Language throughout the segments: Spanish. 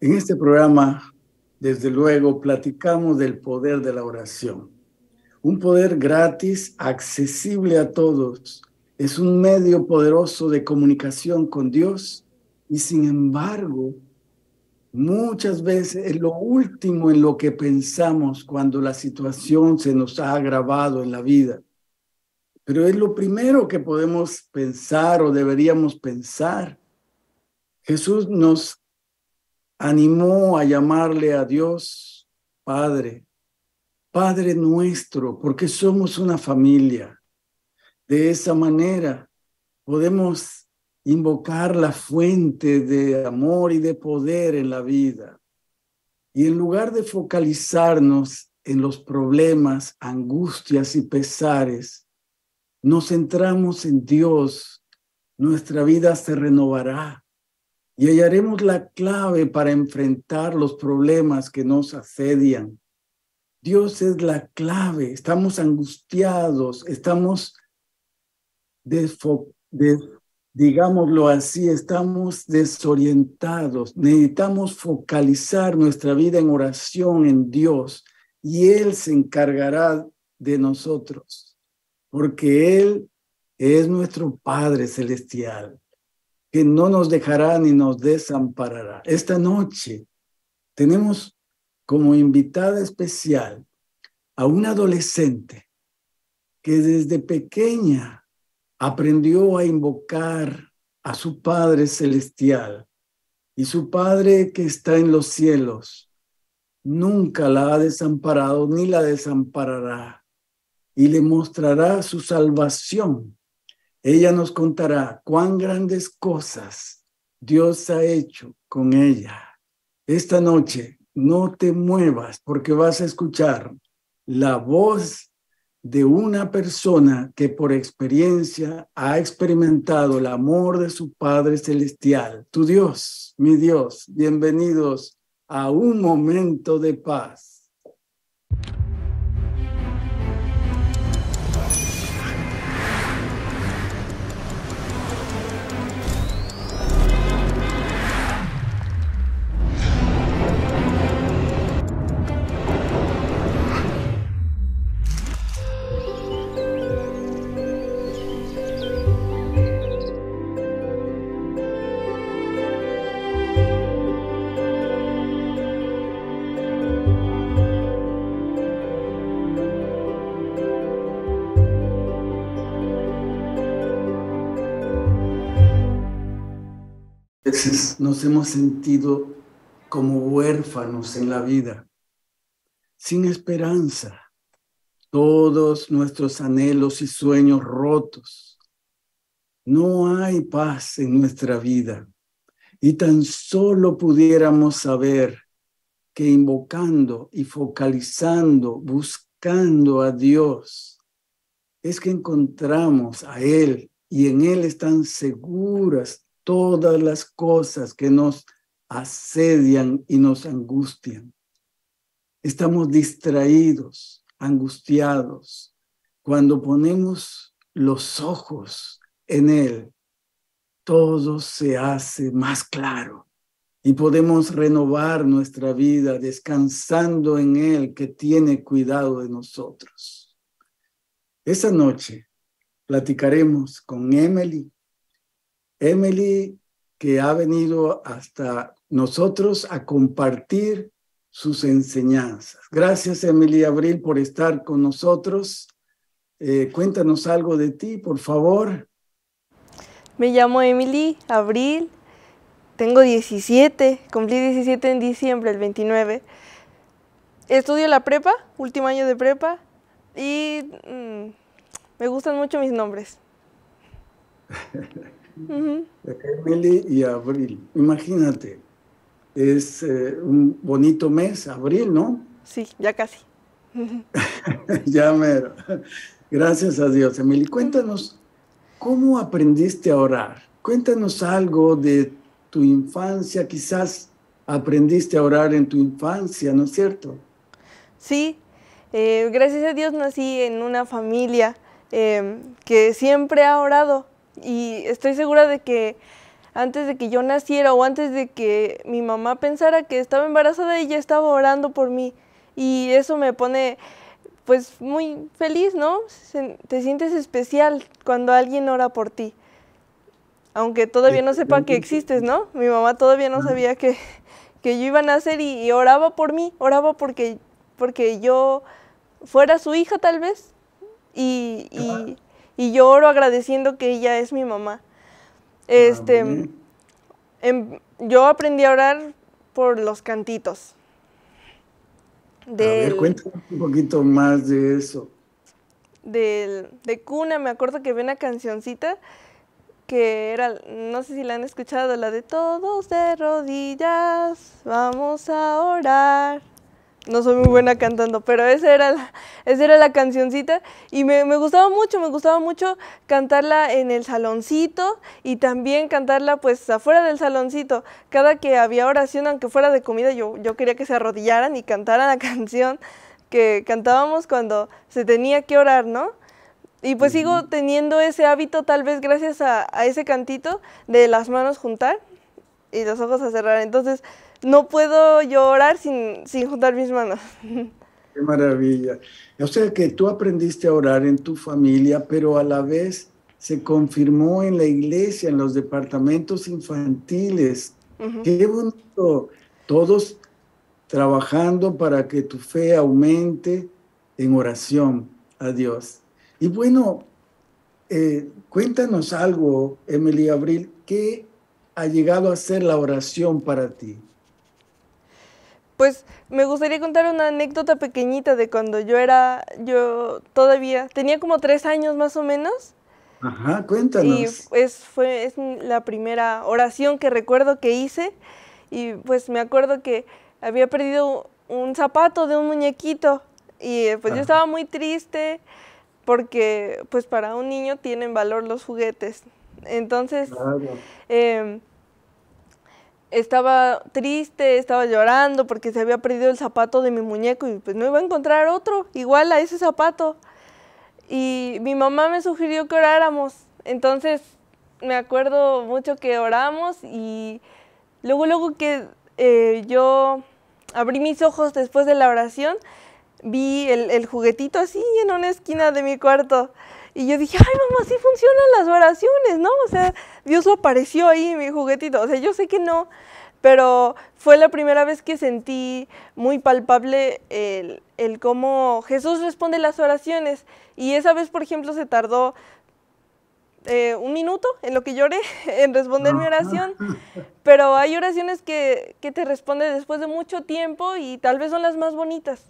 En este programa, desde luego, platicamos del poder de la oración. Un poder gratis, accesible a todos. Es un medio poderoso de comunicación con Dios y, sin embargo, muchas veces es lo último en lo que pensamos cuando la situación se nos ha agravado en la vida. Pero es lo primero que podemos pensar o deberíamos pensar. Jesús nos animó a llamarle a Dios Padre, Padre nuestro, porque somos una familia. De esa manera podemos invocar la fuente de amor y de poder en la vida. Y en lugar de focalizarnos en los problemas, angustias y pesares, nos centramos en Dios. Nuestra vida se renovará y hallaremos la clave para enfrentar los problemas que nos asedian. Dios es la clave. Estamos angustiados, estamos, digámoslo así, estamos desorientados. Necesitamos focalizar nuestra vida en oración en Dios y Él se encargará de nosotros, porque Él es nuestro Padre Celestial, que no nos dejará ni nos desamparará. Esta noche tenemos como invitada especial a una adolescente que desde pequeña aprendió a invocar a su Padre Celestial, y su Padre que está en los cielos nunca la ha desamparado ni la desamparará, y le mostrará su salvación. Ella nos contará cuán grandes cosas Dios ha hecho con ella. Esta noche no te muevas, porque vas a escuchar la voz de una persona que por experiencia ha experimentado el amor de su Padre Celestial. Tu Dios, mi Dios, bienvenidos a un momento de paz. Veces nos hemos sentido como huérfanos en la vida, sin esperanza, todos nuestros anhelos y sueños rotos. No hay paz en nuestra vida y tan solo pudiéramos saber que invocando y focalizando, buscando a Dios, es que encontramos a Él y en Él están seguras todas las cosas que nos asedian y nos angustian. Estamos distraídos, angustiados. Cuando ponemos los ojos en Él, todo se hace más claro y podemos renovar nuestra vida descansando en Él, que tiene cuidado de nosotros. Esa noche platicaremos con Emily, que ha venido hasta nosotros a compartir sus enseñanzas. Gracias, Emily Abril, por estar con nosotros. Cuéntanos algo de ti, por favor. Me llamo Emily Abril, tengo 17, cumplí 17 en diciembre, el 29. Estudio la prepa, último año de prepa, y me gustan mucho mis nombres. Emily y Abril, imagínate, es un bonito mes, abril, ¿no? Sí, ya casi. Ya mero. Gracias a Dios. Emily, cuéntanos, ¿cómo aprendiste a orar? Cuéntanos algo de tu infancia, quizás aprendiste a orar en tu infancia, ¿no es cierto? Sí, gracias a Dios nací en una familia que siempre ha orado, y estoy segura de que antes de que yo naciera o antes de que mi mamá pensara que estaba embarazada, ella estaba orando por mí. Y eso me pone pues muy feliz, ¿no? Te sientes especial cuando alguien ora por ti. Aunque todavía no sepa que existes, ¿no? Mi mamá todavía no sabía que yo iba a nacer y oraba por mí, oraba porque yo fuera su hija tal vez. Y yo oro agradeciendo que ella es mi mamá. Yo aprendí a orar por los cantitos. A ver, cuéntame un poquito más de eso. De cuna, me acuerdo que había una cancioncita que era, no sé si la han escuchado, la de todos de rodillas, vamos a orar. No soy muy buena cantando, pero esa era la cancioncita y me gustaba mucho cantarla en el saloncito y también cantarla pues afuera del saloncito. Cada que había oración, aunque fuera de comida, yo quería que se arrodillaran y cantaran la canción que cantábamos cuando se tenía que orar, ¿no? Y pues sigo teniendo ese hábito, tal vez gracias a ese cantito, de las manos juntar y los ojos a cerrar. Entonces, no puedo yo orar sin juntar mis manos. Qué maravilla. O sea que tú aprendiste a orar en tu familia, pero a la vez se confirmó en la iglesia, en los departamentos infantiles. Qué bonito. Todos trabajando para que tu fe aumente en oración a Dios. Y bueno, cuéntanos algo, Emily Abril, ¿qué ha llegado a ser la oración para ti? Pues me gustaría contar una anécdota pequeñita de cuando yo todavía tenía como 3 años más o menos. Ajá, Y cuéntanos. es la primera oración que recuerdo que hice. Y pues me acuerdo que había perdido un zapato de un muñequito. Y pues yo estaba muy triste porque pues para un niño tienen valor los juguetes. Entonces, Claro. estaba triste, estaba llorando porque se había perdido el zapato de mi muñeco y pues no iba a encontrar otro igual a ese zapato. Y mi mamá me sugirió que oráramos. Entonces me acuerdo mucho que oramos y luego que yo abrí mis ojos después de la oración, vi el juguetito así en una esquina de mi cuarto. Y yo dije, ay mamá, sí funcionan las oraciones, ¿no? O sea, Dios apareció ahí en mi juguetito. O sea, yo sé que no, pero fue la primera vez que sentí muy palpable el cómo Jesús responde las oraciones. Y esa vez, por ejemplo, se tardó 1 minuto en lo que lloré en responder mi oración. Pero hay oraciones que te responden después de mucho tiempo y tal vez son las más bonitas.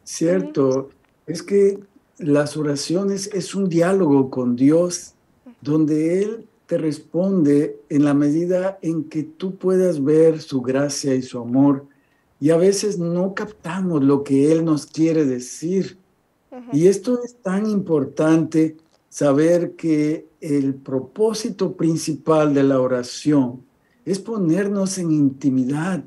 Cierto, es que las oraciones es un diálogo con Dios donde Él te responde en la medida en que tú puedas ver su gracia y su amor y a veces no captamos lo que Él nos quiere decir. Y esto es tan importante saber que el propósito principal de la oración es ponernos en intimidad,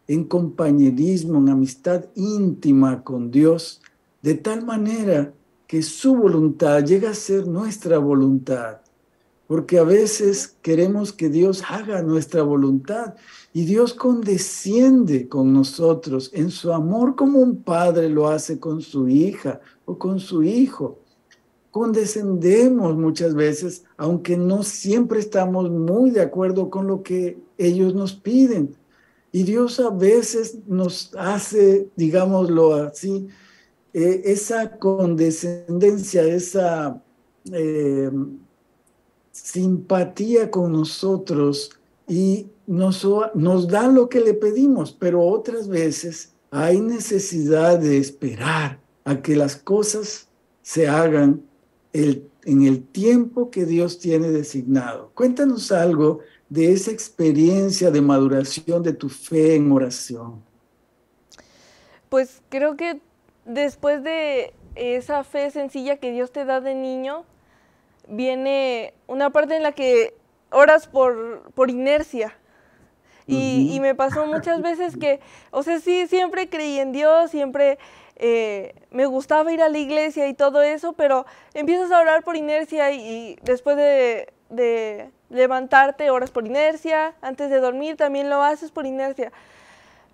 en compañerismo, en amistad íntima con Dios, de tal manera que su voluntad llega a ser nuestra voluntad, porque a veces queremos que Dios haga nuestra voluntad y Dios condesciende con nosotros en su amor como un padre lo hace con su hija o con su hijo. Condescendemos muchas veces, aunque no siempre estamos muy de acuerdo con lo que ellos nos piden. Y Dios a veces nos hace, digámoslo así, esa condescendencia, esa simpatía con nosotros y nos da lo que le pedimos, pero otras veces hay necesidad de esperar a que las cosas se hagan en el tiempo que Dios tiene designado. Cuéntanos algo de esa experiencia de maduración de tu fe en oración. Pues creo que después de esa fe sencilla que Dios te da de niño, viene una parte en la que oras por inercia. Y me pasó muchas veces que, o sea, sí, siempre creí en Dios, siempre me gustaba ir a la iglesia y todo eso, pero empiezas a orar por inercia y después de levantarte, oras por inercia, antes de dormir también lo haces por inercia.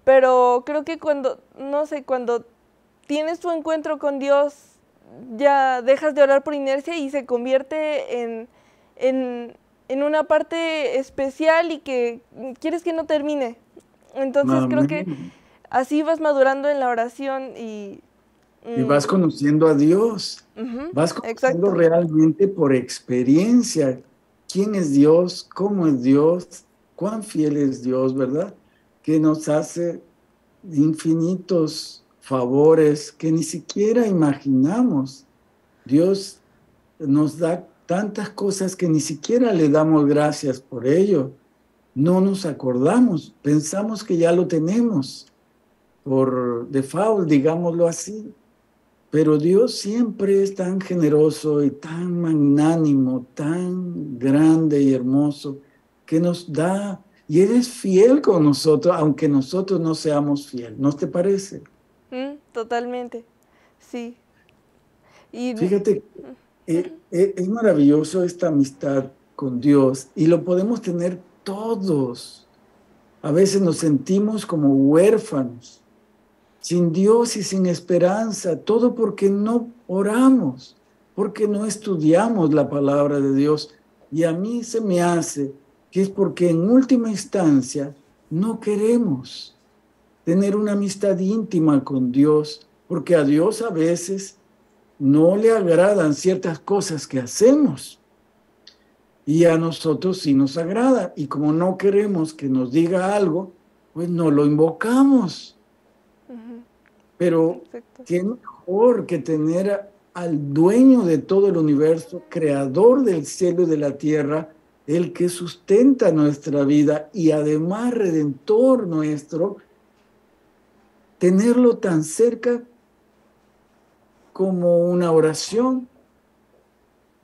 Pero creo que cuando, no sé, cuando tienes tu encuentro con Dios, ya dejas de orar por inercia y se convierte en una parte especial y que quieres que no termine. Entonces creo que Amén. así vas madurando en la oración y... Y vas conociendo a Dios, vas conociendo exacto. realmente por experiencia quién es Dios, cómo es Dios, cuán fiel es Dios, ¿verdad? Que nos hace infinitos favores que ni siquiera imaginamos. Dios nos da tantas cosas que ni siquiera le damos gracias por ello. No nos acordamos, pensamos que ya lo tenemos por default, digámoslo así. Pero Dios siempre es tan generoso y tan magnánimo, tan grande y hermoso, que nos da, y Él es fiel con nosotros, aunque nosotros no seamos fieles. ¿No te parece? Totalmente, sí. Y, Fíjate, es maravilloso esta amistad con Dios y lo podemos tener todos. A veces nos sentimos como huérfanos, sin Dios y sin esperanza, todo porque no oramos, porque no estudiamos la palabra de Dios. Y a mí se me hace que es porque en última instancia no queremos tener una amistad íntima con Dios, porque a Dios a veces no le agradan ciertas cosas que hacemos y a nosotros sí nos agrada. Y como no queremos que nos diga algo, pues no lo invocamos. Pero exacto. qué mejor que tener al dueño de todo el universo, creador del cielo y de la tierra, el que sustenta nuestra vida y además redentor nuestro, tenerlo tan cerca como una oración.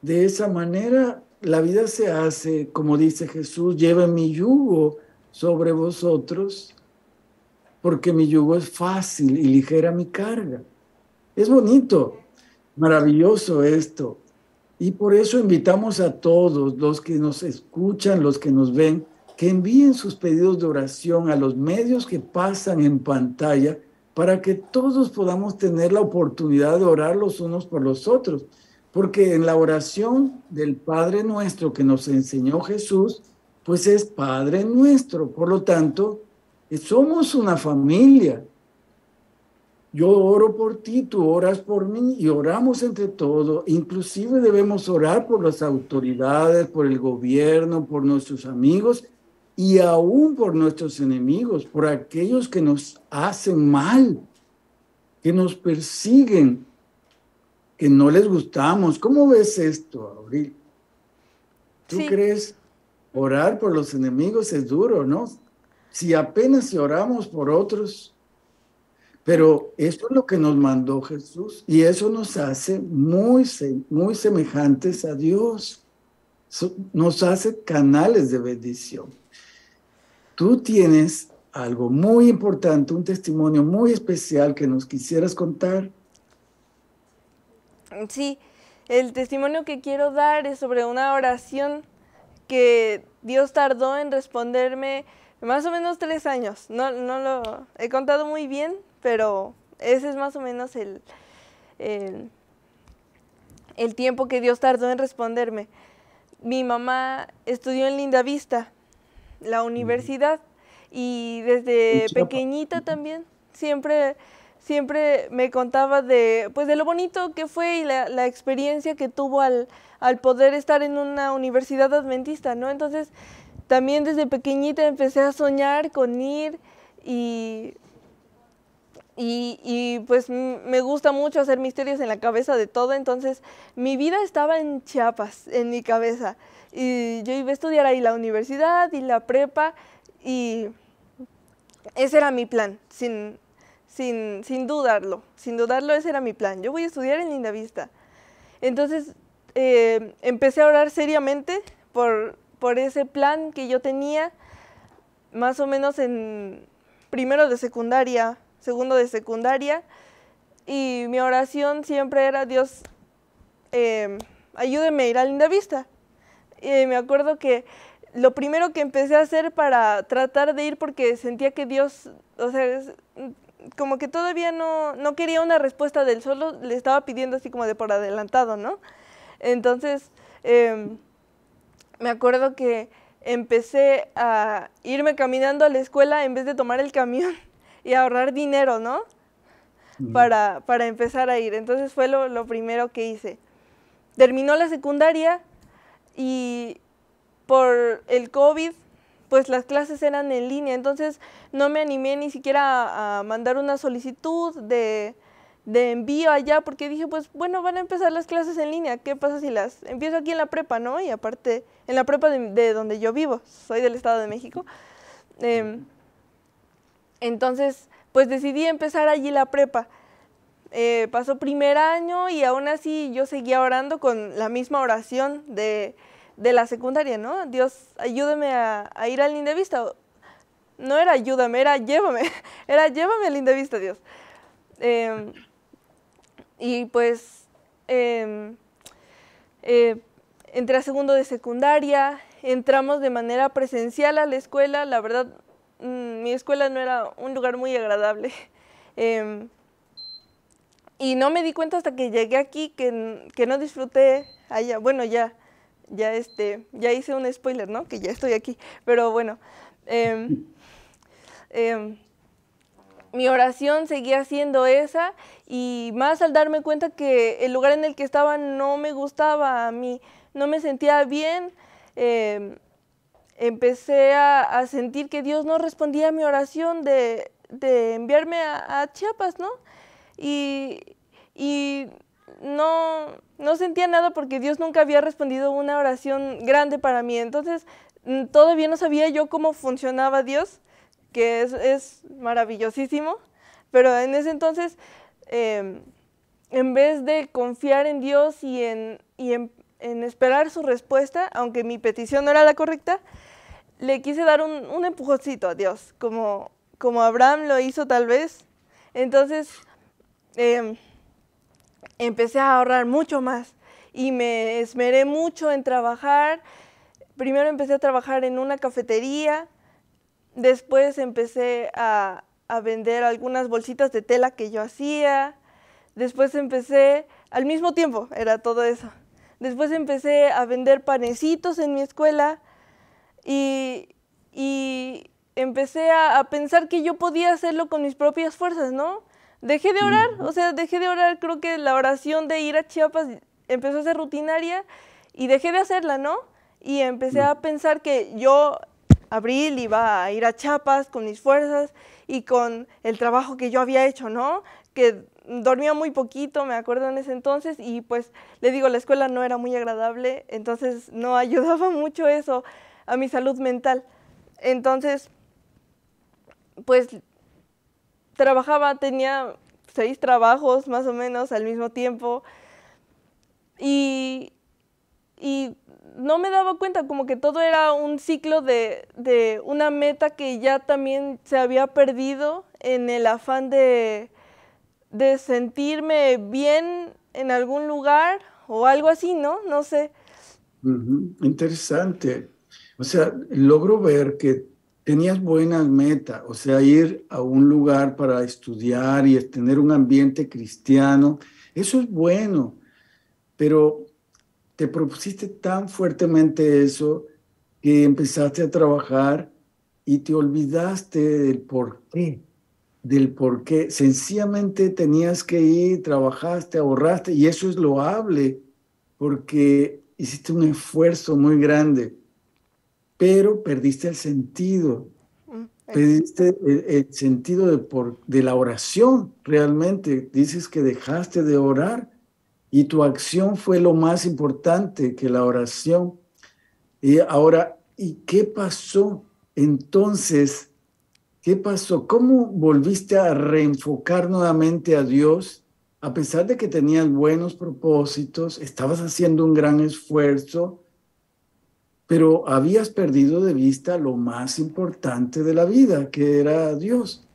De esa manera, la vida se hace, como dice Jesús, lleven mi yugo sobre vosotros, porque mi yugo es fácil y ligera mi carga. Es bonito, maravilloso esto. Y por eso invitamos a todos los que nos escuchan, los que nos ven, que envíen sus pedidos de oración a los medios que pasan en pantalla para que todos podamos tener la oportunidad de orar los unos por los otros. Porque en la oración del Padre Nuestro que nos enseñó Jesús, pues es Padre Nuestro. Por lo tanto, somos una familia. Yo oro por ti, tú oras por mí y oramos entre todos. Inclusive debemos orar por las autoridades, por el gobierno, por nuestros amigos y aún por nuestros enemigos, por aquellos que nos hacen mal, que nos persiguen, que no les gustamos. ¿Cómo ves esto, Abril? ¿Tú Sí, crees orar por los enemigos es duro, no? Si apenas si oramos por otros. Pero eso es lo que nos mandó Jesús y eso nos hace muy semejantes a Dios. Nos hace canales de bendición. Tú tienes algo muy importante, un testimonio muy especial que nos quisieras contar. sí. El testimonio que quiero dar es sobre una oración que Dios tardó en responderme más o menos 3 años. No lo he contado muy bien, pero ese es más o menos el tiempo que Dios tardó en responderme. Mi mamá estudió en Lindavista, la universidad, y desde pequeñita también siempre me contaba pues de lo bonito que fue y la experiencia que tuvo al poder estar en una universidad adventista, ¿no? Entonces, también desde pequeñita empecé a soñar con ir y pues me gusta mucho hacer misterios en la cabeza de todo, entonces mi vida estaba en Chiapas, en mi cabeza. Y yo iba a estudiar ahí la universidad y la prepa y ese era mi plan, sin dudarlo, ese era mi plan. Yo voy a estudiar en Lindavista. Entonces empecé a orar seriamente por ese plan que yo tenía, más o menos en primero de secundaria, segundo de secundaria, y mi oración siempre era: Dios, ayúdeme a ir a Lindavista. me acuerdo que lo primero que empecé a hacer para tratar de ir, porque sentía que Dios, o sea, como que todavía no quería una respuesta del solo, le estaba pidiendo así como de por adelantado, ¿no? Entonces, me acuerdo que empecé a irme caminando a la escuela en vez de tomar el camión y ahorrar dinero, ¿no? Para empezar a ir. Entonces fue lo primero que hice. Terminó la secundaria y por el COVID, pues las clases eran en línea, entonces no me animé ni siquiera a mandar una solicitud de envío allá, porque dije, pues bueno, van a empezar las clases en línea, ¿qué pasa si las empiezo aquí en la prepa, no? Y aparte, en la prepa de donde yo vivo, soy del Estado de México. Entonces, pues decidí empezar allí la prepa. Pasó primer año y aún así yo seguía orando con la misma oración de la secundaria, ¿no? Dios, ayúdame a ir al Lindavista. No era ayúdame, era llévame. Era llévame al Lindavista, Dios. Y pues entré a segundo de secundaria, entramos de manera presencial a la escuela. La verdad, mi escuela no era un lugar muy agradable. Y no me di cuenta hasta que llegué aquí que no disfruté allá. Bueno, ya hice un spoiler, ¿no? Que ya estoy aquí. Pero bueno, mi oración seguía siendo esa, y más al darme cuenta que el lugar en el que estaba no me gustaba a mí, no me sentía bien. Empecé a sentir que Dios no respondía a mi oración de enviarme a Chiapas, ¿no? Y no sentía nada porque Dios nunca había respondido una oración grande para mí. Entonces, todavía no sabía yo cómo funcionaba Dios, que es maravillosísimo, pero en ese entonces, en vez de confiar en Dios y en esperar su respuesta, aunque mi petición no era la correcta, le quise dar un empujoncito a Dios, como Abraham lo hizo tal vez. Entonces, empecé a ahorrar mucho más y me esmeré mucho en trabajar. Primero empecé a trabajar en una cafetería, después empecé a vender algunas bolsitas de tela que yo hacía, después empecé, al mismo tiempo era todo eso, después empecé a vender panecitos en mi escuela y empecé a pensar que yo podía hacerlo con mis propias fuerzas, ¿no? Dejé de orar, o sea, dejé de orar. Creo que la oración de ir a Chiapas empezó a ser rutinaria y dejé de hacerla, ¿no? Y empecé a pensar que yo, Abril, iba a ir a Chiapas con mis fuerzas y con el trabajo que yo había hecho, ¿no? Que dormía muy poquito, me acuerdo en ese entonces, y pues le digo, la escuela no era muy agradable, entonces no ayudaba mucho eso a mi salud mental. Entonces, pues trabajaba, tenía 6 trabajos más o menos al mismo tiempo y no me daba cuenta, como que todo era un ciclo de una meta que ya también se había perdido en el afán de sentirme bien en algún lugar o algo así, ¿no? No sé. Interesante. O sea, logro ver que tenías buenas metas, o sea, ir a un lugar para estudiar y tener un ambiente cristiano, eso es bueno, pero te propusiste tan fuertemente eso que empezaste a trabajar y te olvidaste del por qué. Sencillamente tenías que ir, trabajaste, ahorraste, y eso es loable porque hiciste un esfuerzo muy grande, pero perdiste el sentido. Perdiste el sentido de la oración, realmente. Dices que dejaste de orar y tu acción fue lo más importante que la oración. Y ahora, ¿y qué pasó? Entonces, ¿qué pasó? ¿Cómo volviste a reenfocar nuevamente a Dios? A pesar de que tenías buenos propósitos, estabas haciendo un gran esfuerzo, pero habías perdido de vista lo más importante de la vida, que era Dios.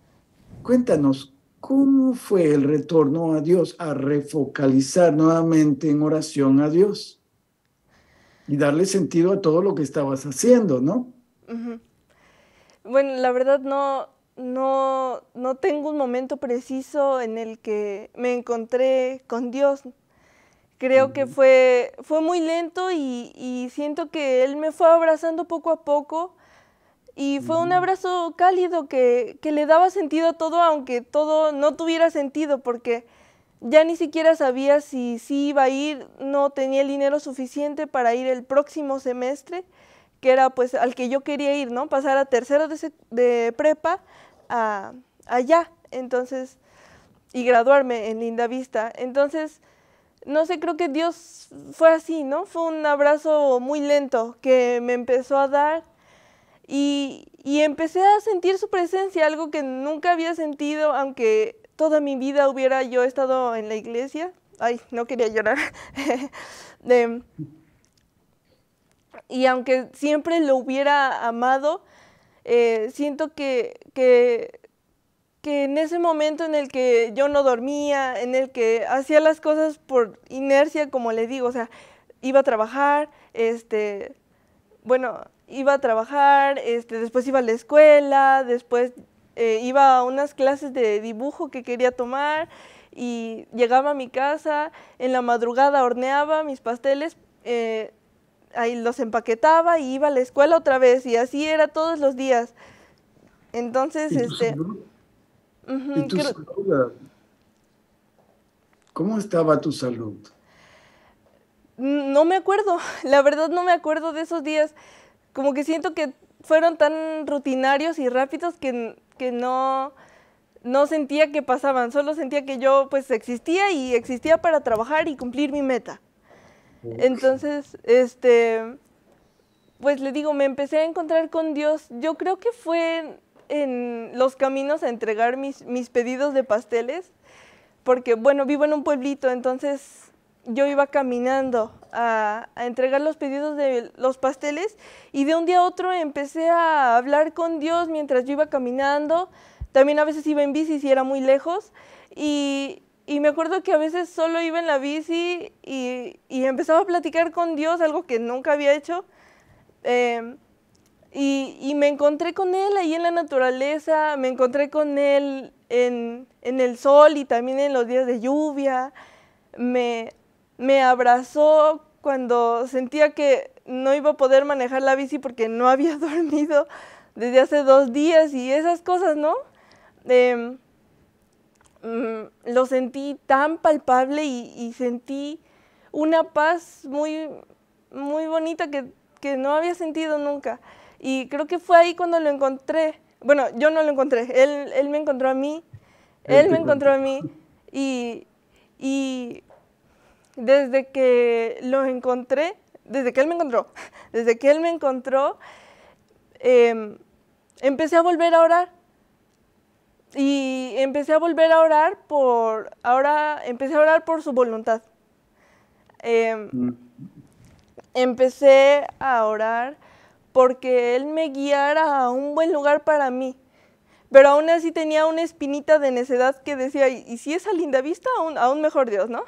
Cuéntanos, ¿cómo fue el retorno a Dios, a refocalizar nuevamente en oración a Dios? y darle sentido a todo lo que estabas haciendo, ¿no? Ujú. Bueno, la verdad no tengo un momento preciso en el que me encontré con Dios. Creo que Ujú. fue muy lento y siento que Él me fue abrazando poco a poco y fue un Ujú. abrazo cálido que le daba sentido a todo, aunque todo no tuviera sentido, porque ya ni siquiera sabía si iba a ir, no tenía el dinero suficiente para ir el próximo semestre, que era pues al que yo quería ir, ¿no? Pasar a tercero de prepa allá, entonces, y graduarme en Lindavista. Entonces, no sé, creo que Dios fue así, ¿no? Fue un abrazo muy lento que me empezó a dar y empecé a sentir su presencia, algo que nunca había sentido, aunque toda mi vida hubiera yo estado en la iglesia. Ay, no quería llorar. De- y aunque siempre lo hubiera amado, siento que en ese momento en el que yo no dormía, en el que hacía las cosas por inercia, como le digo, o sea, iba a trabajar, bueno, iba a trabajar, después iba a la escuela, después iba a unas clases de dibujo que quería tomar y llegaba a mi casa, en la madrugada horneaba mis pasteles, ahí los empaquetaba y iba a la escuela otra vez y así era todos los días. Entonces, ¿Y tu salud? ¿Y ujú, tu salud? ¿Cómo estaba tu salud? no me acuerdo, la verdad no me acuerdo de esos días. Como que siento que fueron tan rutinarios y rápidos que no sentía que pasaban, solo sentía que yo pues existía y existía para trabajar y cumplir mi meta. Ok. Entonces, pues le digo, me empecé a encontrar con Dios. Yo creo que fue en los caminos a entregar mis pedidos de pasteles, porque bueno, vivo en un pueblito, entonces yo iba caminando a entregar los pedidos de los pasteles y de un día a otro empecé a hablar con Dios mientras yo iba caminando. También a veces iba en bici si era muy lejos y me acuerdo que a veces solo iba en la bici y empezaba a platicar con Dios, algo que nunca había hecho. Eh, y me encontré con él ahí en la naturaleza, me encontré con él en el sol y también en los días de lluvia. Me, me abrazó cuando sentía que no iba a poder manejar la bici porque no había dormido desde hace 2 días y esas cosas, ¿no? Eh, lo sentí tan palpable y sentí una paz muy, muy bonita que no había sentido nunca. Y creo que fue ahí cuando lo encontré. Bueno, yo no lo encontré, él me encontró a mí, Él él te me encontró encontró. a mí y, y desde que lo encontré, desde que él me encontró, desde que él me encontró, eh, empecé a volver a orar. Y empecé a volver a orar ahora empecé a orar por su voluntad. Eh, Mm. Empecé a orar porque Él me guiara a un buen lugar para mí. Pero aún así tenía una espinita de necedad que decía, ¿y si es a Lindavista? Aún mejor Dios, ¿no?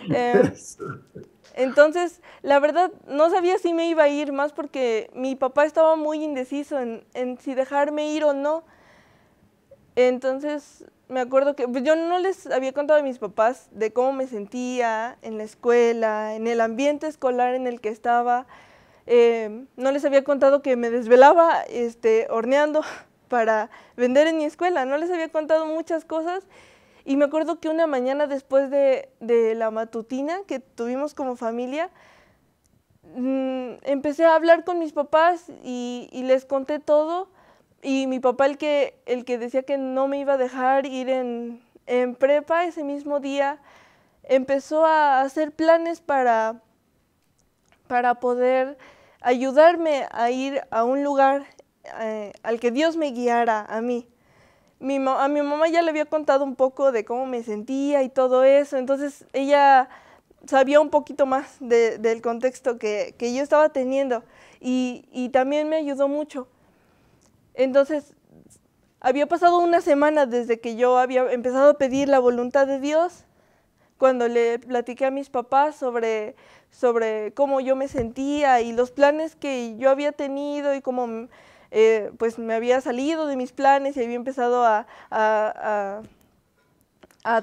Eh, Eso. entonces, la verdad, no sabía si me iba a ir más porque mi papá estaba muy indeciso en si dejarme ir o no. Entonces, me acuerdo que pues, yo no les había contado a mis papás de cómo me sentía en la escuela, en el ambiente escolar en el que estaba. No les había contado que me desvelaba horneando para vender en mi escuela. No les había contado muchas cosas. Y me acuerdo que una mañana después de la matutina que tuvimos como familia, empecé a hablar con mis papás y les conté todo. Y mi papá, el que decía que no me iba a dejar ir en prepa ese mismo día, empezó a hacer planes para poder ayudarme a ir a un lugar al que Dios me guiara a mí. A mi mamá ya le había contado un poco de cómo me sentía y todo eso, entonces ella sabía un poquito más del contexto que yo estaba teniendo y también me ayudó mucho. Entonces, había pasado una semana desde que yo había empezado a pedir la voluntad de Dios cuando le platiqué a mis papás sobre cómo yo me sentía y los planes que yo había tenido y cómo pues me había salido de mis planes y había empezado a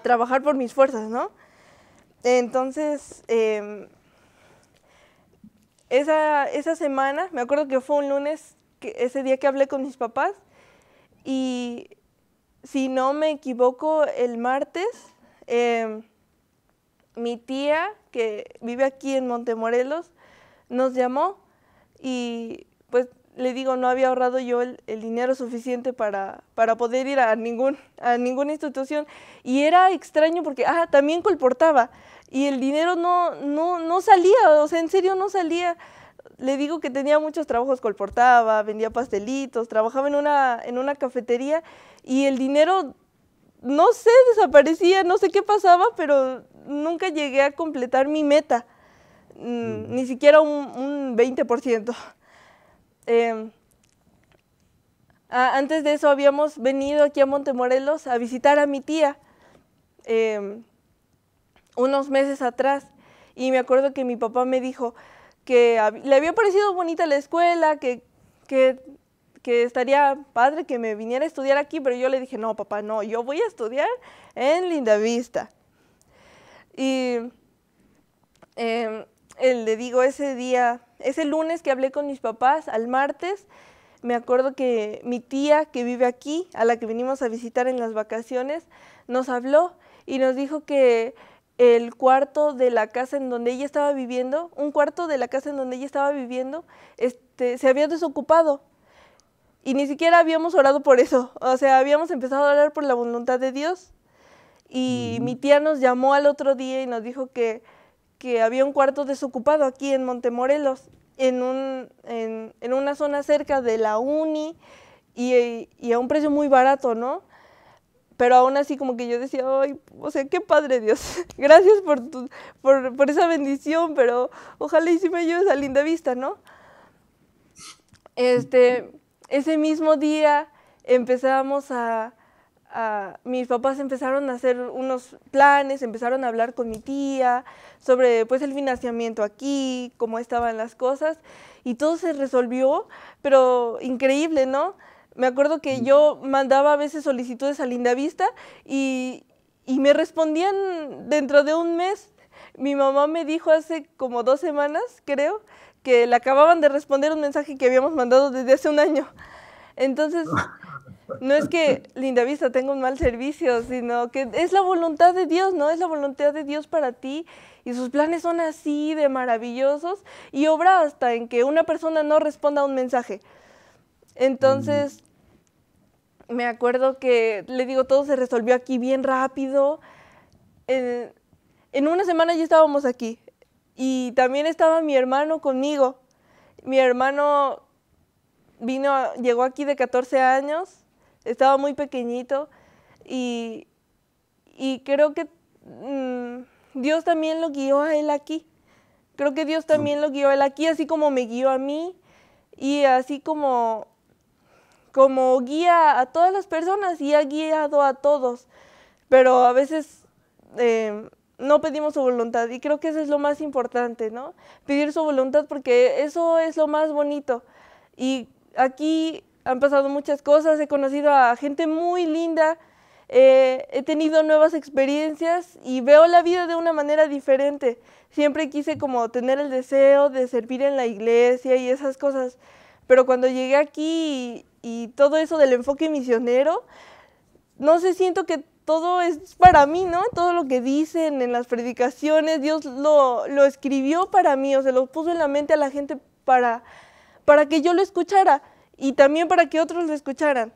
trabajar por mis fuerzas, ¿no? Entonces, esa semana, me acuerdo que fue un lunes, ese día que hablé con mis papás, y si no me equivoco, el martes, mi tía, que vive aquí en Montemorelos, nos llamó y pues le digo, no había ahorrado yo el dinero suficiente para poder ir a ninguna institución. Y era extraño porque, también colportaba. Y el dinero no salía, o sea, en serio no salía. Le digo que tenía muchos trabajos, colportaba, vendía pastelitos, trabajaba en una cafetería y el dinero, no sé, desaparecía, no sé qué pasaba, pero nunca llegué a completar mi meta, ni siquiera un 20%. Antes de eso habíamos venido aquí a Montemorelos a visitar a mi tía unos meses atrás y me acuerdo que mi papá me dijo que le había parecido bonita la escuela, que estaría padre que me viniera a estudiar aquí, pero yo le dije, no, papá, no, yo voy a estudiar en Lindavista. Y le digo, ese lunes que hablé con mis papás, al martes, me acuerdo que mi tía que vive aquí, a la que venimos a visitar en las vacaciones, nos habló y nos dijo que el cuarto de la casa en donde ella estaba viviendo, se había desocupado. Y ni siquiera habíamos orado por eso, o sea, habíamos empezado a orar por la voluntad de Dios. Y mi tía nos llamó al otro día y nos dijo que había un cuarto desocupado aquí en Montemorelos, en una zona cerca de la uni y a un precio muy barato, ¿no? Pero aún así como que yo decía, ay, o sea, qué padre Dios, gracias por esa bendición, pero ojalá y si me lleves a Lindavista, ¿no? Ese mismo día empezamos mis papás empezaron a hacer unos planes, empezaron a hablar con mi tía sobre pues el financiamiento aquí, cómo estaban las cosas y todo se resolvió, pero increíble, ¿no? Me acuerdo que yo mandaba a veces solicitudes a Lindavista y me respondían dentro de un mes. Mi mamá me dijo hace como 2 semanas, creo, que le acababan de responder un mensaje que habíamos mandado desde hace un año. Entonces, no es que Lindavista tenga un mal servicio, sino que es la voluntad de Dios, ¿no? Es la voluntad de Dios para ti y sus planes son así de maravillosos y obra hasta en que una persona no responda a un mensaje. Entonces, me acuerdo que, le digo, todo se resolvió aquí bien rápido. En una semana ya estábamos aquí y también estaba mi hermano conmigo. Mi hermano llegó aquí de 14 años, estaba muy pequeñito y creo que Dios también lo guió a él aquí. Creo que Dios también lo guió a él aquí, así como me guió a mí y así como guía a todas las personas y ha guiado a todos. Pero a veces no pedimos su voluntad y creo que eso es lo más importante, ¿no? Pedir su voluntad porque eso es lo más bonito. Y aquí han pasado muchas cosas, he conocido a gente muy linda, he tenido nuevas experiencias y veo la vida de una manera diferente. Siempre quise como tener el deseo de servir en la iglesia y esas cosas, pero cuando llegué aquí y todo eso del enfoque misionero, no sé, siento que todo es para mí, ¿no? Todo lo que dicen en las predicaciones, Dios lo escribió para mí, o se lo puso en la mente a la gente para que yo lo escuchara y también para que otros lo escucharan.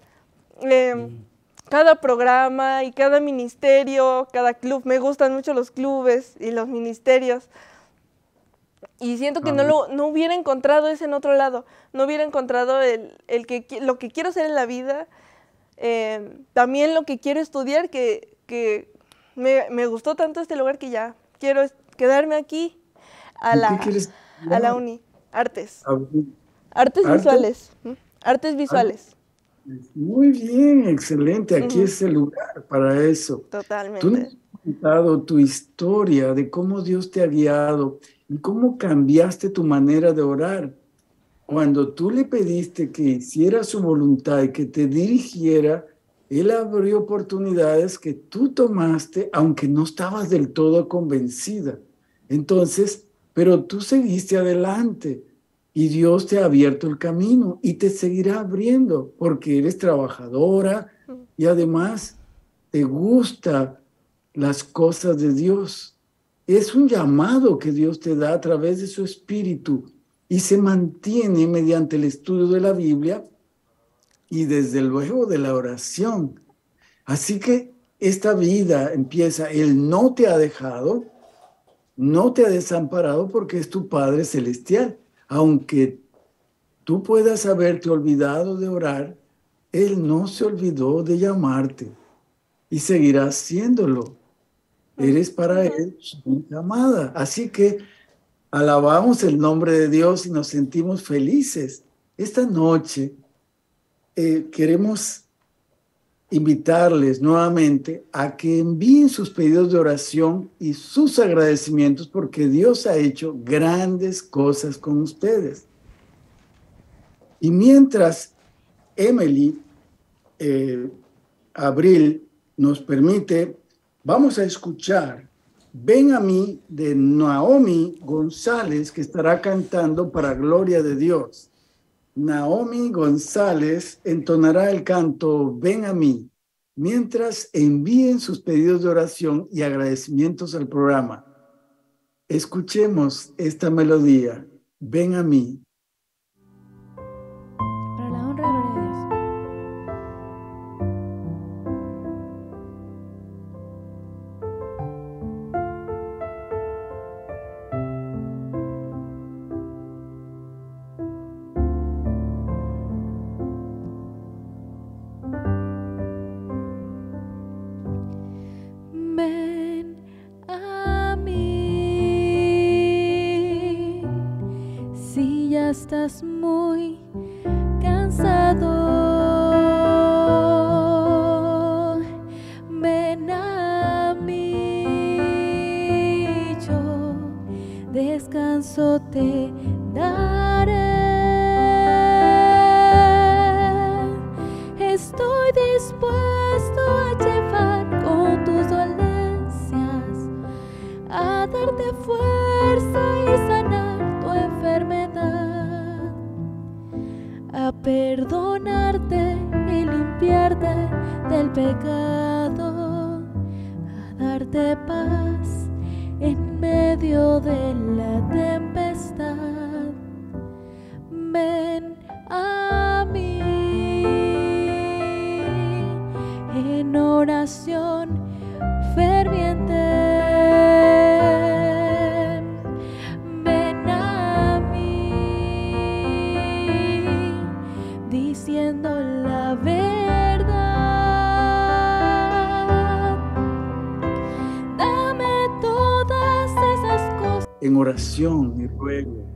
Cada programa y cada ministerio, cada club, me gustan mucho los clubes y los ministerios. Y siento que no hubiera encontrado eso en otro lado, no hubiera encontrado lo que quiero hacer en la vida, también lo que quiero estudiar, que me gustó tanto este lugar que ya quiero quedarme aquí ¿Qué quieres a la uni, artes. ¿Artes? Visuales. Artes visuales. Muy bien, excelente. Aquí es el lugar para eso. Totalmente. contado tu historia de cómo Dios te ha guiado y cómo cambiaste tu manera de orar. Cuando tú le pediste que hiciera su voluntad y que te dirigiera, Él abrió oportunidades que tú tomaste, aunque no estabas del todo convencida. Entonces, pero tú seguiste adelante y Dios te ha abierto el camino y te seguirá abriendo porque eres trabajadora y además te gusta las cosas de Dios. Es un llamado que Dios te da a través de su Espíritu y se mantiene mediante el estudio de la Biblia y desde luego de la oración. Así que esta vida empieza, Él no te ha dejado, no te ha desamparado porque es tu Padre Celestial. Aunque tú puedas haberte olvidado de orar, Él no se olvidó de llamarte y seguirá haciéndolo. Eres para Él su hija amada. Así que alabamos el nombre de Dios y nos sentimos felices. Esta noche queremos invitarles nuevamente a que envíen sus pedidos de oración y sus agradecimientos porque Dios ha hecho grandes cosas con ustedes. Y mientras Emily Abril nos permite, vamos a escuchar Ven a mí de Naomi González, que estará cantando para gloria de Dios. Naomi González entonará el canto Ven a mí, mientras envíen sus pedidos de oración y agradecimientos al programa. Escuchemos esta melodía, Ven a mí. Para la honra y gloria de Dios. Ven a mí, si ya estás muy cansado, ven a mí, yo descanso te daré. Estoy dispuesto a llevar con tus dolencias, a darte fuerza y sanar tu enfermedad, a perdonarte y limpiarte del pecado, a darte paz en medio de la tempestad. Ven a mí en oración ferviente. Ven a mí diciendo la verdad. Dame todas esas cosas. En oración y ruego,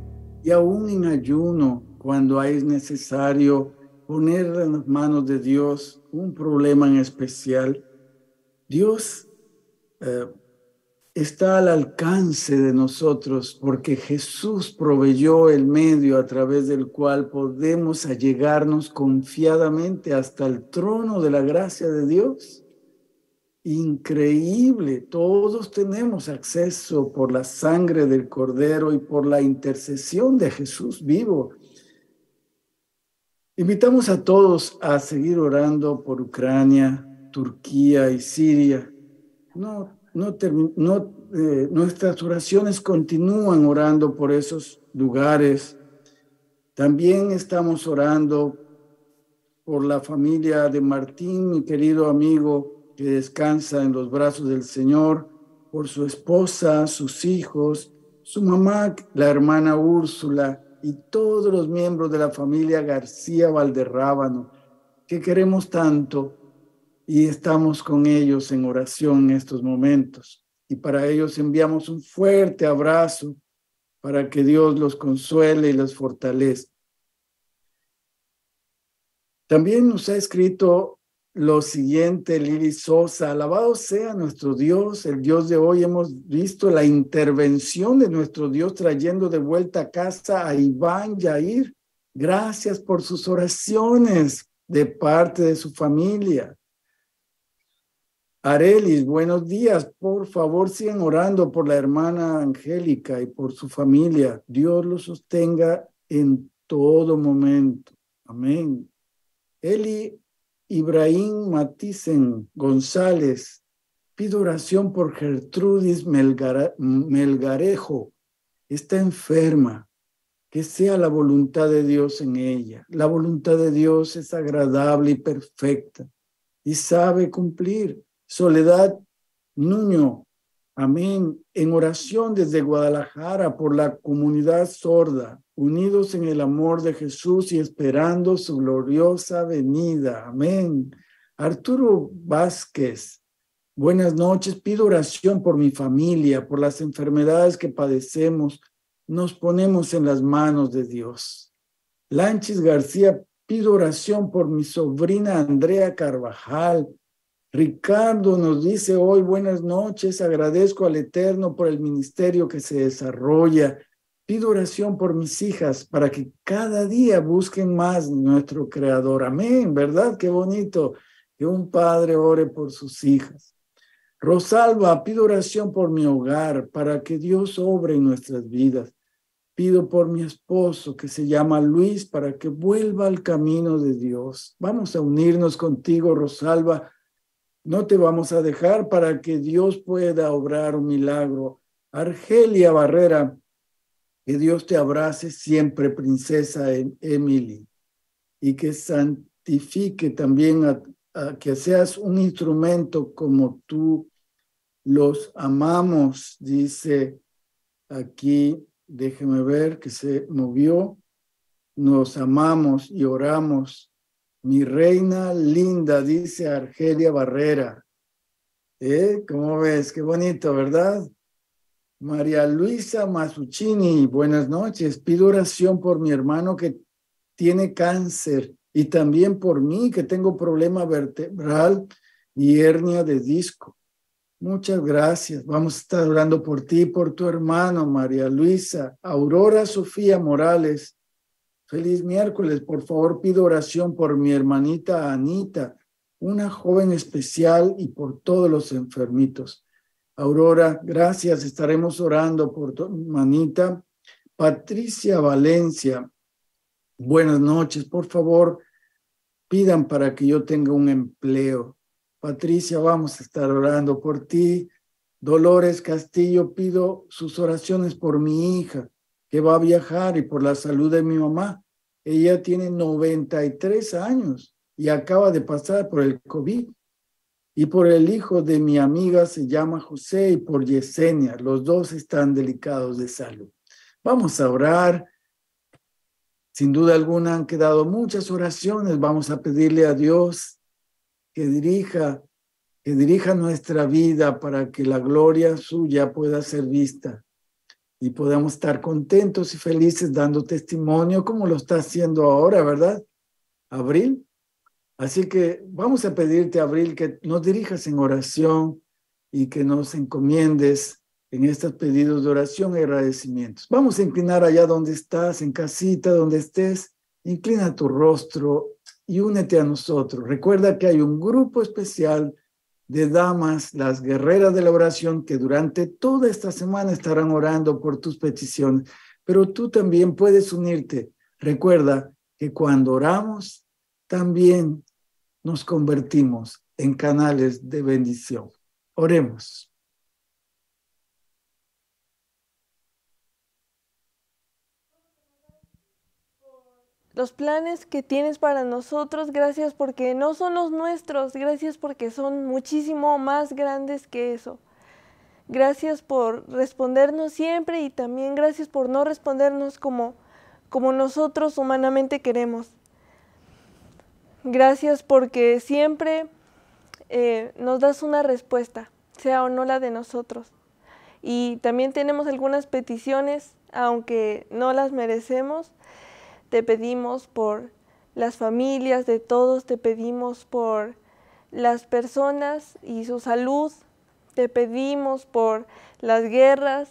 y aún en ayuno, cuando es necesario poner en las manos de Dios un problema en especial, Dios está al alcance de nosotros porque Jesús proveyó el medio a través del cual podemos allegarnos confiadamente hasta el trono de la gracia de Dios. Increíble, todos tenemos acceso por la sangre del Cordero y por la intercesión de Jesús vivo. Invitamos a todos a seguir orando por Ucrania, Turquía y Siria. Nuestras oraciones continúan orando por esos lugares. También estamos orando por la familia de Martín, mi querido amigo, que descansa en los brazos del Señor, por su esposa, sus hijos, su mamá, la hermana Úrsula, y todos los miembros de la familia García Valderrábano, que queremos tanto y estamos con ellos en oración en estos momentos. Y para ellos enviamos un fuerte abrazo para que Dios los consuele y los fortalezca. También nos ha escrito lo siguiente, Lili Sosa. Alabado sea nuestro Dios, el Dios de hoy. Hemos visto la intervención de nuestro Dios trayendo de vuelta a casa a Iván Yair. Gracias por sus oraciones de parte de su familia. Arelis, buenos días. Por favor, sigan orando por la hermana Angélica y por su familia. Dios los sostenga en todo momento. Amén. Eli Ibrahim Maticen González, pido oración por Gertrudis Melgarejo. Está enferma. Que sea la voluntad de Dios en ella. La voluntad de Dios es agradable y perfecta y sabe cumplir. Soledad Nuño, amén. En oración desde Guadalajara por la comunidad sorda, unidos en el amor de Jesús y esperando su gloriosa venida. Amén. Arturo Vázquez, buenas noches. Pido oración por mi familia, por las enfermedades que padecemos. Nos ponemos en las manos de Dios. Lanchis García, pido oración por mi sobrina Andrea Carvajal. Ricardo nos dice hoy, buenas noches, agradezco al Eterno por el ministerio que se desarrolla. Pido oración por mis hijas para que cada día busquen más nuestro Creador. Amén, ¿verdad? Qué bonito que un padre ore por sus hijas. Rosalba, pido oración por mi hogar para que Dios obre en nuestras vidas. Pido por mi esposo que se llama Luis para que vuelva al camino de Dios. Vamos a unirnos contigo, Rosalba. No te vamos a dejar para que Dios pueda obrar un milagro. Argelia Barrera, que Dios te abrace siempre, princesa Emily, y que santifique también a que seas un instrumento como tú. Los amamos, dice aquí, déjeme ver que se movió. Nos amamos y oramos. Mi reina linda, dice Argelia Barrera. ¿Cómo ves? Qué bonito, ¿verdad? María Luisa Masuccini, buenas noches. Pido oración por mi hermano que tiene cáncer y también por mí que tengo problema vertebral y hernia de disco. Muchas gracias. Vamos a estar orando por ti y por tu hermano, María Luisa. Aurora Sofía Morales. Feliz miércoles. Por favor, pido oración por mi hermanita Anita, una joven especial, y por todos los enfermitos. Aurora, gracias. Estaremos orando por tu hermanita. Patricia Valencia, buenas noches. Por favor, pidan para que yo tenga un empleo. Patricia, vamos a estar orando por ti. Dolores Castillo, pido sus oraciones por mi hija que va a viajar y por la salud de mi mamá. Ella tiene 93 años y acaba de pasar por el COVID. Y por el hijo de mi amiga, se llama José, y por Yesenia. Los dos están delicados de salud. Vamos a orar. Sin duda alguna han quedado muchas oraciones. Vamos a pedirle a Dios que dirija nuestra vida para que la gloria suya pueda ser vista y podamos estar contentos y felices dando testimonio como lo está haciendo ahora, ¿verdad, Abril? Así que vamos a pedirte, Abril, que nos dirijas en oración y que nos encomiendes en estos pedidos de oración y agradecimientos. Vamos a inclinar allá donde estás, en casita, donde estés. Inclina tu rostro y únete a nosotros. Recuerda que hay un grupo especial de damas, las guerreras de la oración, que durante toda esta semana estarán orando por tus peticiones, pero tú también puedes unirte. Recuerda que cuando oramos, también nos convertimos en canales de bendición. Oremos. Los planes que tienes para nosotros, gracias porque no son los nuestros, gracias porque son muchísimo más grandes que eso. Gracias por respondernos siempre y también gracias por no respondernos como nosotros humanamente queremos. Gracias porque siempre nos das una respuesta, sea o no la de nosotros. Y también tenemos algunas peticiones, aunque no las merecemos. Te pedimos por las familias de todos, te pedimos por las personas y su salud. Te pedimos por las guerras,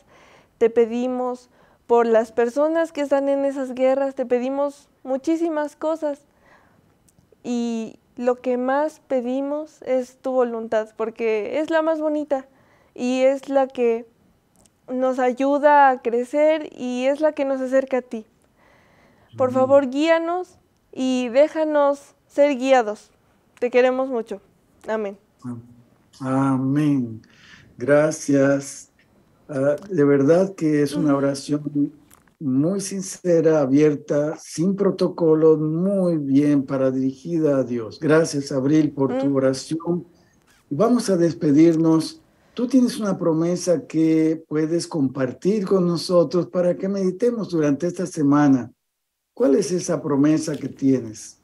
te pedimos por las personas que están en esas guerras, te pedimos muchísimas cosas. Y lo que más pedimos es tu voluntad, porque es la más bonita y es la que nos ayuda a crecer y es la que nos acerca a ti. Por favor, guíanos y déjanos ser guiados. Te queremos mucho. Amén. Amén. Gracias. De verdad que es una oración muy sincera, abierta, sin protocolos, muy bien dirigida a Dios. Gracias, Abril, por tu oración. Vamos a despedirnos. Tú tienes una promesa que puedes compartir con nosotros para que meditemos durante esta semana. ¿Cuál es esa promesa que tienes?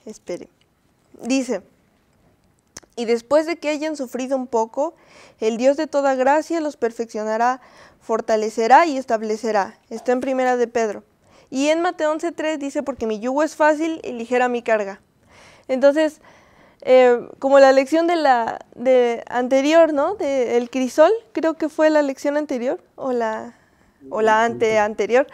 Espere. Dice: y después de que hayan sufrido un poco, el Dios de toda gracia los perfeccionará, fortalecerá y establecerá. Está en Primera de Pedro. Y en Mateo 11:3 dice: porque mi yugo es fácil y ligera mi carga. Entonces, como la lección de anterior, ¿no? El crisol, creo que fue la lección anterior, o la anterior.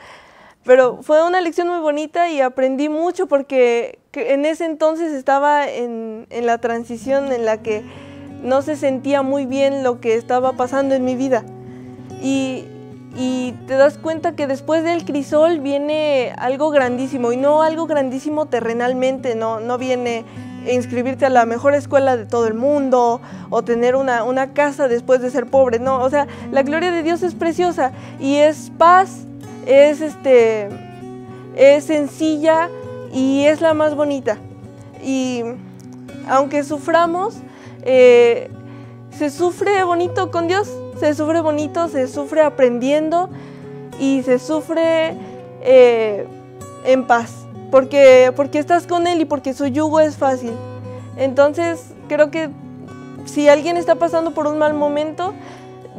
Pero fue una lección muy bonita y aprendí mucho porque en ese entonces estaba en la transición en la que no se sentía muy bien lo que estaba pasando en mi vida. Y te das cuenta que después del crisol viene algo grandísimo, y no algo grandísimo terrenalmente, no viene inscribirte a la mejor escuela de todo el mundo o tener una casa después de ser pobre, no, o sea, la gloria de Dios es preciosa y es paz, es sencilla y es la más bonita. Y aunque suframos, se sufre bonito con Dios, se sufre bonito, se sufre aprendiendo y se sufre en paz, porque estás con Él y porque su yugo es fácil. Entonces creo que si alguien está pasando por un mal momento,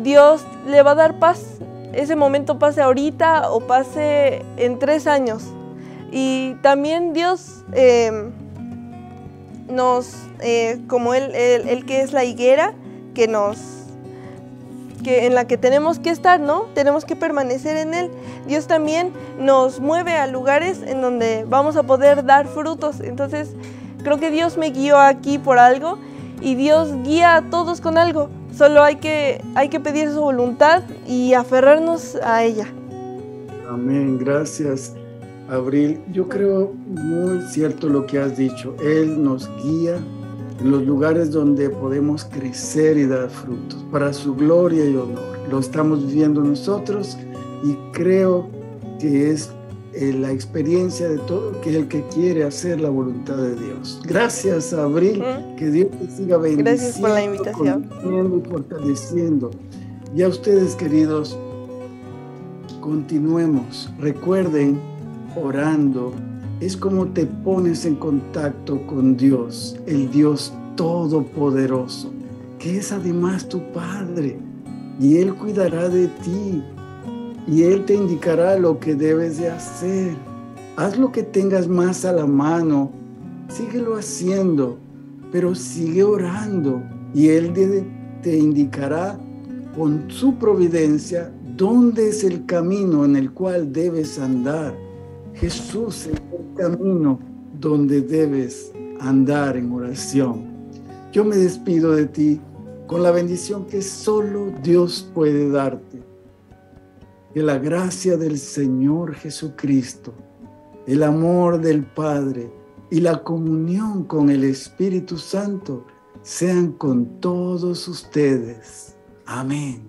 Dios le va a dar paz. Ese momento pase ahorita o pase en 3 años. Y también Dios como Él que es la higuera, en la que tenemos que estar, ¿no? Tenemos que permanecer en Él. Dios también nos mueve a lugares en donde vamos a poder dar frutos. Entonces, creo que Dios me guió aquí por algo y Dios guía a todos con algo. Solo hay que pedir su voluntad y aferrarnos a ella. Amén. Gracias, Abril. Yo creo muy cierto lo que has dicho. Él nos guía en los lugares donde podemos crecer y dar frutos para su gloria y honor. Lo estamos viviendo nosotros y creo que es la experiencia de todo el que quiere hacer la voluntad de Dios. Gracias, Abril, que Dios te siga bendiciendo. Gracias por la invitación. Y fortaleciendo. Y a ustedes, queridos, continuemos. Recuerden, orando es como te pones en contacto con Dios, el Dios Todopoderoso, que es además tu Padre, y Él cuidará de ti, y Él te indicará lo que debes de hacer. Haz lo que tengas más a la mano, síguelo haciendo, pero sigue orando, y Él te indicará con su providencia dónde es el camino en el cual debes andar. Jesús es el camino donde debes andar en oración. Yo me despido de ti con la bendición que solo Dios puede darte. Que la gracia del Señor Jesucristo, el amor del Padre y la comunión con el Espíritu Santo sean con todos ustedes. Amén.